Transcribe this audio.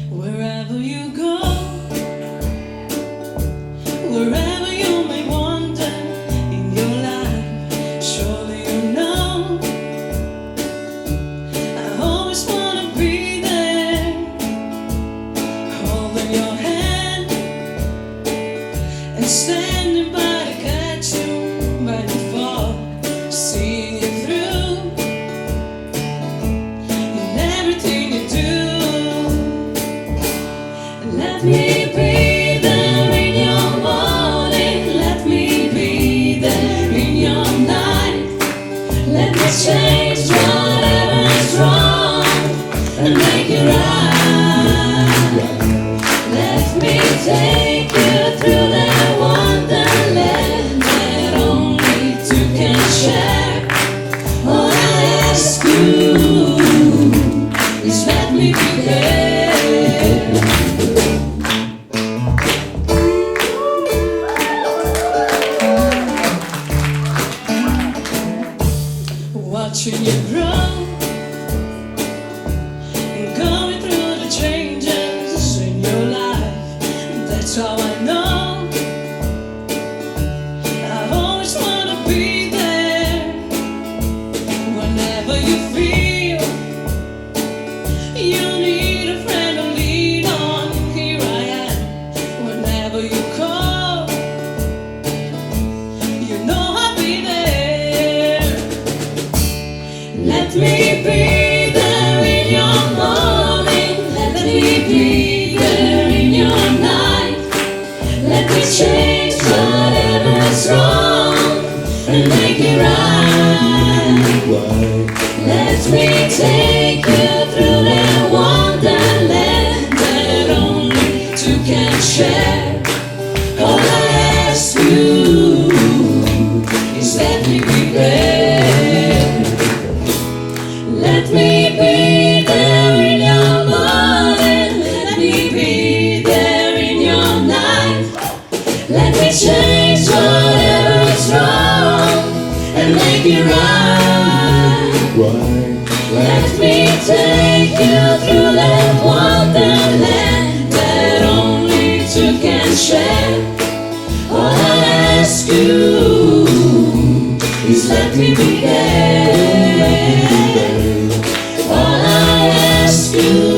Wherever you go, wherever you may wander in your life, surely you know I always wanna be there, holding your hand and standing by to catch you when you fall, seeing you through in everything you do. Let me be there in your morning, let me be there in your night. Let me change whatever's wrong and make it right. Let me take you through that wonderland that only two can share. All I ask you is let me be there. Watching you grow and going through the changes in your life, that's how I know I always wanna be there. Whenever you feel you need a friend to lean on, here I am. Whenever you call, you know I'll be there. Let me be there in your morning, let me be there in your night. Let me change whatever's wrong and make it right. Let me take you through that wonderland that only two can share. All I ask you is let me be there. Let me be there in your morning, let me be there in your night. Let me change whatever's wrong and make it right. Let me take you through that wonderland that only two can share. All I ask you is let me be there. All I ask you